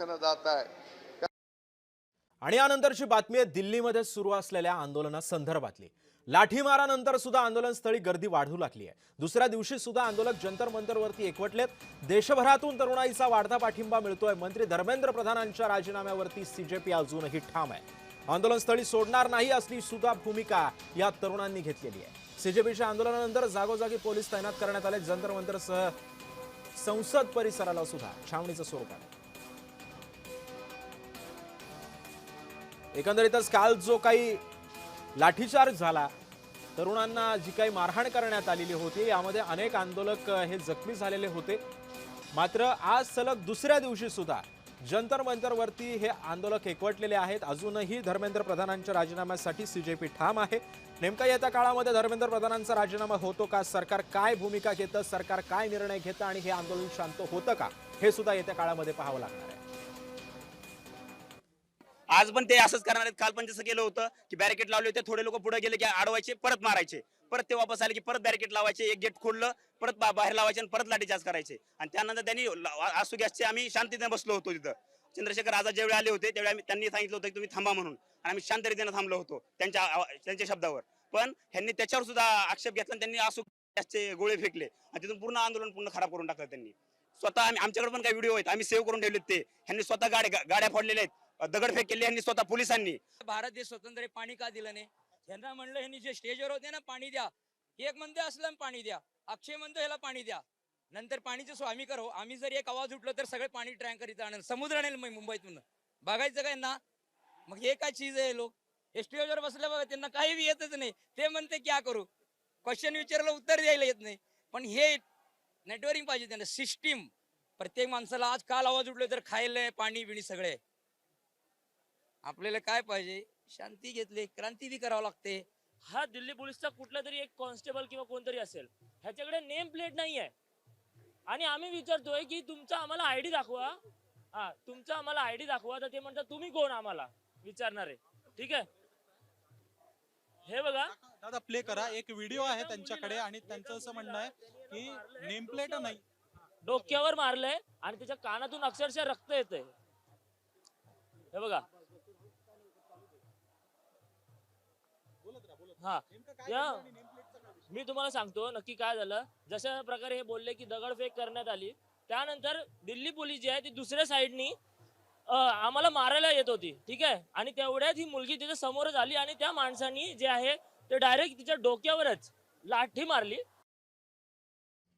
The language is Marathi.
जात आहे। आणि यानंतरची बातमी आहे दिल्लीमध्ये सुरू असलेल्या आंदोलनासंदर्भातली। लाठीमारानंतर सुद्धा आंदोलनस्थळी गर्दी वाढू लागली आहे। दुसऱ्या दिवशी सुद्धा आंदोलक जंतर मंतरवरती एकवटलेत। देशभरातून तरुणाईचा वाढता पाठिंबा मिळतोय। मंत्री धर्मेंद्र प्रधानांच्या राजीनाम्यावरती सीजेपी अजूनही ठाम आहे। आंदोलनस्थळी सोडणार नाही असली सुद्धा भूमिका या तरुणांनी घेतलेली आहे। सीजेपीच्या आंदोलनानंतर जागोजागी पोलीस तैनात करण्यात आले। जंतर मंतरसह संसद परिसराला सुद्धा छावणीचं स्वरूप आहे। एकंदरीतच काल जो काही लाठीचार्ज झाला, तरुणांना जी काही मारहाण करण्यात आलेली होती, यामध्ये अनेक आंदोलक हे जखमी झालेले होते। मात्र आज सलग दुसऱ्या दिवशी सुद्धा जंतर मंतरवरती हे आंदोलक एकवटलेले आहेत। अजूनही धर्मेंद्र प्रधानांच्या राजीनाम्यासाठी सीजेपी ठाम आहे। नेमका येत्या काळामध्ये धर्मेंद्र प्रधानांचा राजीनामा होतो का, सरकार काय भूमिका घेतं, सरकार काय निर्णय घेतं आणि हे आंदोलन शांत होतं का, हे सुद्धा येत्या काळामध्ये पाहावं लागणार आहे। आज पण ते असंच करणार आहेत। काल पण जसं केलं होतं की बॅरिकेड लावले होते, थोडे लोक पुढे गेले की अडवायचे, परत मारायचे, परत ते वापस आले की परत बॅरिकेड लावायचे, एक गेट खोललं परत बाहेर लावायचे आणि परत लाठीचार्ज करायचे। आणि त्यानंतर त्यांनी आसू गॅसचे आम्ही शांतीने बसलो होतो तिथं। चंद्रशेखर आझाद ज्यावेळी आले होते त्यावेळी त्यांनी सांगितलं होतं की तुम्ही थांबा म्हणून, आणि आम्ही शांत रीतीने थांबलो होतो त्यांच्या शब्दावर। पण ह्यांनी त्याच्यावर सुद्धा आक्षेप घेतला आणि त्यांनी आसू गॅसचे गोळे फेकले आणि तिथून पूर्ण आंदोलन पूर्ण खराब करून टाकलं त्यांनी स्वतः। आमच्याकडे पण काही व्हिडिओ आहेत, आम्ही सेव्ह करून ठेवलेत। ते ह्यांनी स्वतः गाड्या फोडलेल्या आहेत, दगडफेक केली यांनी स्वतः पोलिसांनी। भारत देश स्वतंत्र पाणी का दिलं नाही? यांना म्हणलं ह्यांनी जे स्टेजवर होते ना पाणी द्या, एक म्हणते असलं पाणी द्या, अक्षय म्हणतो ह्याला पाणी द्या, नंतर पाणीचे स्वामी करो। आम्ही जर एक आवाज उठलो तर सगळे पाणी टँकर इथं आणेल, समुद्र आणेल मुंबईतून। बघायचं काय ना, मग हे काय चीज आहे? लोक स्टेजवर बसले बघा, त्यांना काही येतच नाही, ते म्हणते क्या करू, क्वेश्चन विचारलं उत्तर द्यायला येत नाही। पण हे नेटवर्किंग पाहिजे त्यांना, सिस्टीम। प्रत्येक माणसाला आज काल आवाज उठलो तर खायला पाणी बिणी सगळे। आपल्याला काय पाहिजे? शांती घेतली, क्रांती बी करावं लागते। हा दिल्ली पोलीसचा कुठला तरी एक कॉन्स्टेबल किंवा कोणतरी असेल, ह्याच्याकडे नेम प्लेट नाहीये आणि आम्ही विचारतोय की तुमचा आम्हाला आयडी दाखवा। हा, तुमचा आम्हाला आयडी दाखवा, तर ते म्हणतात तुम्ही कोण आम्हाला विचारणारे? ठीक आहे, हे बघा दादा प्ले करा, एक व्हिडिओ आहे त्यांच्याकडे आणि त्यांचं असं म्हणणं आहे की नेम प्लेट नाही, डोक्यावर मारलंय आणि त्याच्या कानातून अक्षरशः रक्त येतंय। हे बघा, हा मी तुम्हाला सांगतो नक्की काय झालं। जशा प्रकारे हे बोलले की दगडफेक करण्यात आली, त्यानंतर दिल्ली पोलीस जे आहे ती दुसऱ्या साईडनी आम्हाला मारायला येत होती, ठीक आहे। आणि तेवढ्यात ही मुलगी तिच्या समोरच आली आणि त्या माणसानी जे आहे ते डायरेक्ट तिच्या डोक्यावरच लाठी मारली